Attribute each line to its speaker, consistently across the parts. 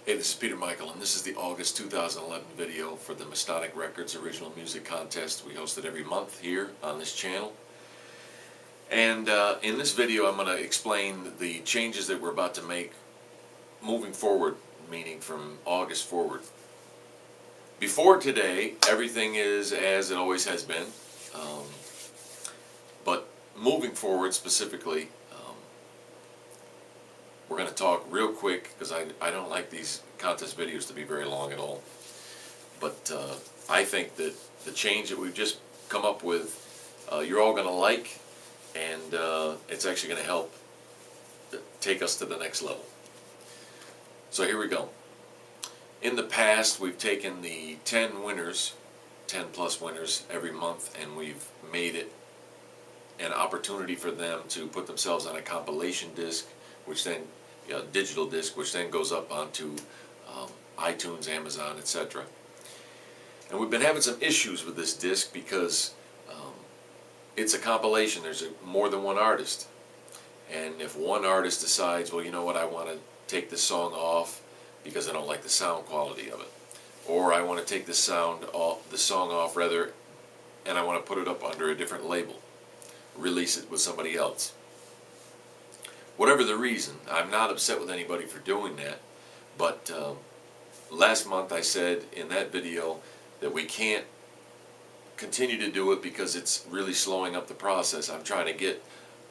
Speaker 1: Hey, this is Peter Michael, and this is the August 2011 video for the Mastonic Records Original Music Contest we hosted every month here on this channel. And in this video I'm going to explain the changes that we're about to make moving forward, meaning from August forward. Before today, everything is as it always has been, but moving forward specifically, we're going to talk real quick because I don't like these contest videos to be very long at all. But I think that the change that we've just come up with, you're all going to like, and it's actually going to help take us to the next level. So here we go. In the past, we've taken the 10 winners, 10 plus winners every month, and we've made it an opportunity for them to put themselves on a compilation disc, which then digital disc, which then goes up onto iTunes, Amazon, etc. And we've been having some issues with this disc because it's a compilation. There's more than one artist, and if one artist decides, well, you know what, I want to take this song off because I don't like the sound quality of it, or I want to take the song off rather, and I want to put it up under a different label, release it with somebody else. Whatever the reason, I'm not upset with anybody for doing that, but last month I said in that video that we can't continue to do it because it's really slowing up the process. I'm trying to get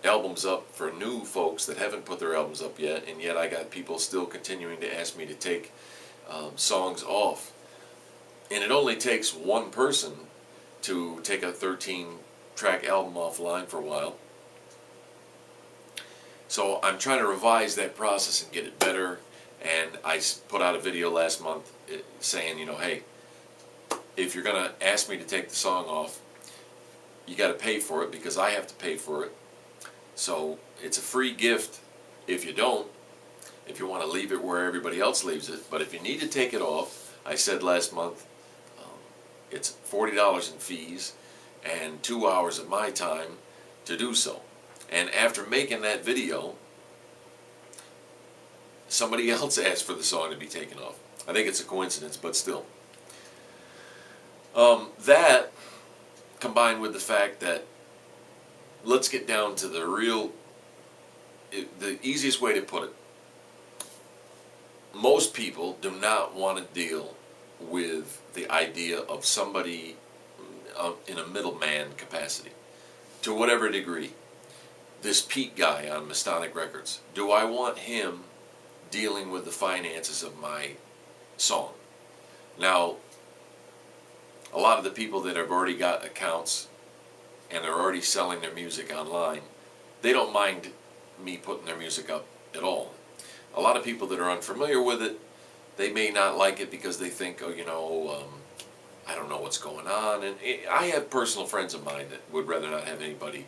Speaker 1: albums up for new folks that haven't put their albums up yet, and yet I got people still continuing to ask me to take songs off. And it only takes one person to take a 13-track album offline for a while. So I'm trying to revise that process and get it better, and I put out a video last month saying, you know, hey, if you're going to ask me to take the song off, you got to pay for it because I have to pay for it. So it's a free gift if you don't, if you want to leave it where everybody else leaves it. But if you need to take it off, I said last month, it's $40 in fees and 2 hours of my time to do so. And after making that video, somebody else asked for the song to be taken off. I think it's a coincidence, but still. That, combined with the fact that, let's get down to the easiest way to put it. Most people do not want to deal with the idea of somebody in a middleman capacity, to whatever degree. This Pete guy on Mastonic Records, do I want him dealing with the finances of my song? Now, a lot of the people that have already got accounts and they're already selling their music online, they don't mind me putting their music up at all. A lot of people that are unfamiliar with it, they may not like it because they think, oh, you know, I don't know what's going on. And I have personal friends of mine that would rather not have anybody,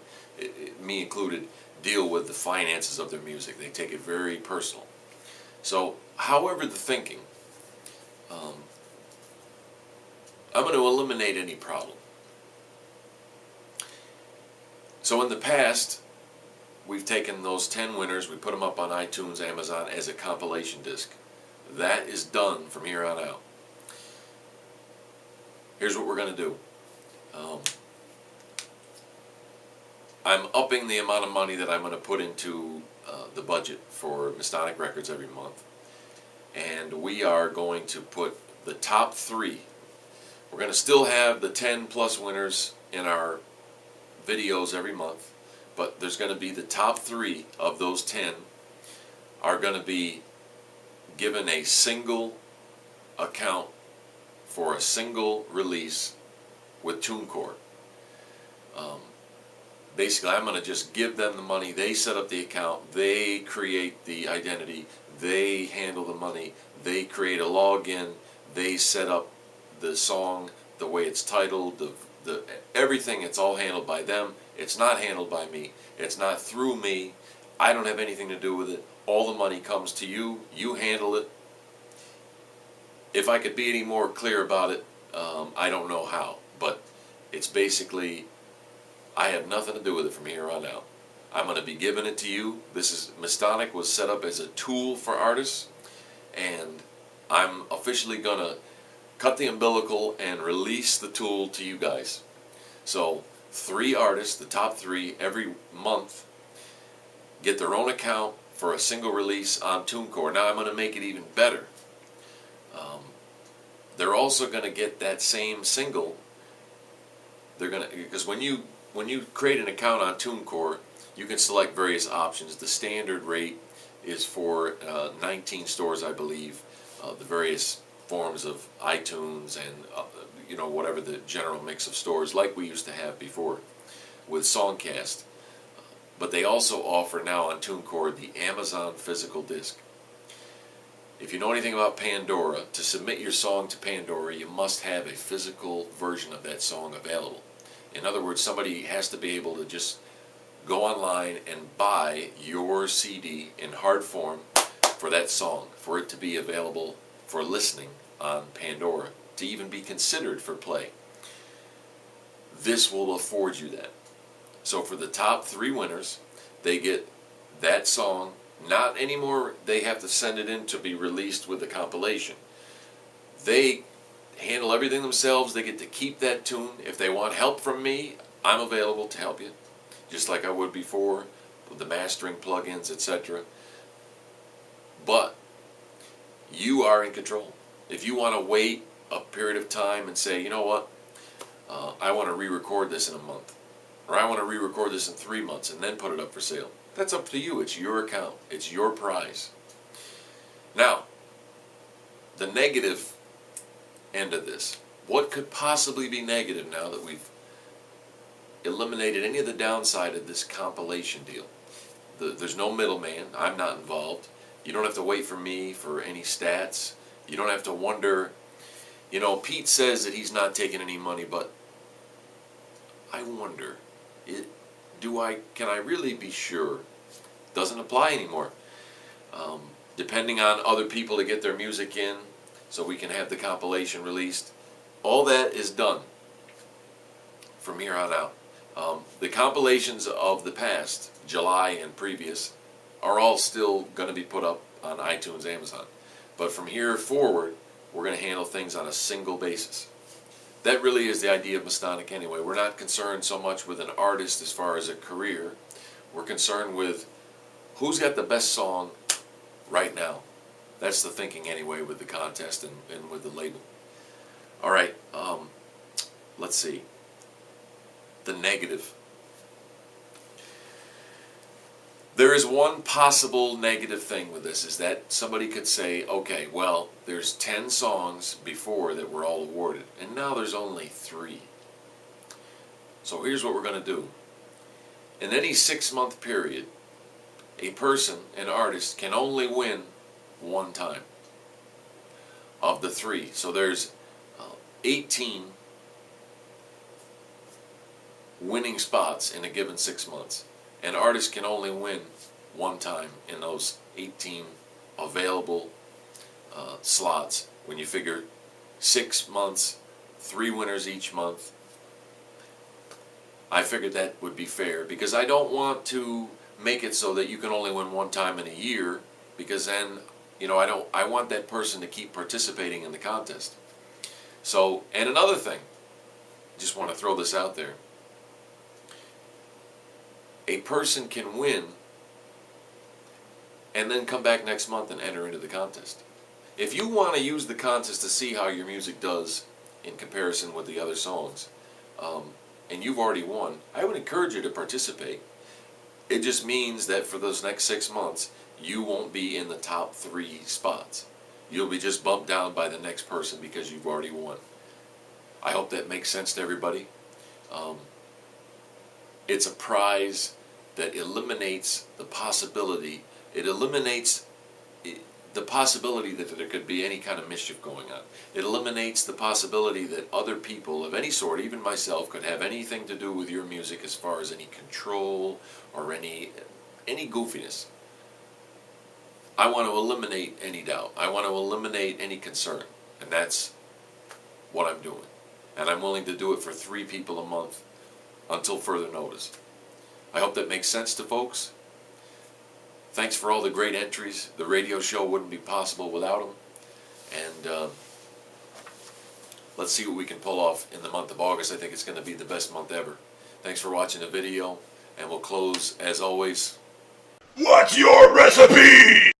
Speaker 1: me included, deal with the finances of their music. They take it very personal. So, however the thinking, I'm going to eliminate any problem. So in the past, we've taken those 10 winners, we put them up on iTunes, Amazon as a compilation disc. That is done from here on out. Here's what we're going to do. I'm upping the amount of money that I'm going to put into the budget for Mastonic Records every month. And we are going to put the top 3. We're going to still have the 10 plus winners in our videos every month, but there's going to be the top 3 of those 10 are going to be given a single account for a single release with TuneCore. Basically, I'm going to just give them the money. They set up the account. They create the identity. They handle the money. They create a login. They set up the song, the way it's titled, the everything. It's all handled by them. It's not handled by me. It's not through me. I don't have anything to do with it. All the money comes to you. You handle it. If I could be any more clear about it, I don't know how. But it's basically, I have nothing to do with it from here on out. I'm going to be giving it to you. This is, Mastonic was set up as a tool for artists, and I'm officially gonna cut the umbilical and release the tool to you guys. So 3 artists, the top 3 every month, get their own account for a single release on TuneCore. Now I'm going to make it even better. They're also going to get that same single. They're going to, because when you create an account on TuneCore, you can select various options. The standard rate is for 19 stores, I believe. The various forms of iTunes and whatever the general mix of stores like we used to have before with Songcast. But they also offer now on TuneCore the Amazon physical disc. If you know anything about Pandora, to submit your song to Pandora, you must have a physical version of that song available. In other words, somebody has to be able to just go online and buy your CD in hard form for that song, for it to be available for listening on Pandora, to even be considered for play. This will afford you that. So for the top 3 winners, they get that song. Not anymore they have to send it in to be released with the compilation. They handle everything themselves. They get to keep that tune. If they want help from me, I'm available to help you, just like I would before with the mastering plugins, etc. But you are in control. If you want to wait a period of time and say, you know what, I want to re-record this in a month, or I want to re-record this in 3 months and then put it up for sale, that's up to you. It's your account. It's your prize. Now, the negative end of this. What could possibly be negative now that we've eliminated any of the downside of this compilation deal? There's no middleman. I'm not involved. You don't have to wait for me for any stats. You don't have to wonder. Pete says that he's not taking any money, but I wonder, can I really be sure? Doesn't apply anymore. Depending on other people to get their music in so we can have the compilation released. All that is done from here on out. The compilations of the past, July and previous, are all still going to be put up on iTunes, Amazon. But from here forward, we're going to handle things on a single basis. That really is the idea of Mastonic anyway. We're not concerned so much with an artist as far as a career. We're concerned with who's got the best song right now. That's the thinking anyway with the contest and with the label. All right, let's see. The negative. There is one possible negative thing with this, is that somebody could say, okay, well, there's 10 songs before that were all awarded, and now there's only 3. So here's what we're going to do. In any 6-month period, a person, an artist, can only win 1 time of the 3. So there's 18 winning spots in a given 6 months. An artist can only win 1 time in those 18 available slots. When you figure 6 months, 3 winners each month, I figured that would be fair, because I don't want to make it so that you can only win 1 time in a year, because then, I want that person to keep participating in the contest. So, and another thing, just want to throw this out there. A person can win and then come back next month and enter into the contest. If you want to use the contest to see how your music does in comparison with the other songs, and you've already won, I would encourage you to participate. It just means that for those next 6 months, you won't be in the top 3 spots. You'll be just bumped down by the next person because you've already won. I hope that makes sense to everybody. It's a prize that eliminates the possibility. It eliminates the possibility that there could be any kind of mischief going on. It eliminates the possibility that other people of any sort, even myself, could have anything to do with your music as far as any control or any goofiness. I want to eliminate any doubt. I want to eliminate any concern. And that's what I'm doing. And I'm willing to do it for 3 people a month until further notice. I hope that makes sense to folks. Thanks for all the great entries. The radio show wouldn't be possible without them. And let's see what we can pull off in the month of August. I think it's going to be the best month ever. Thanks for watching the video, and we'll close, as always.
Speaker 2: What's your recipe?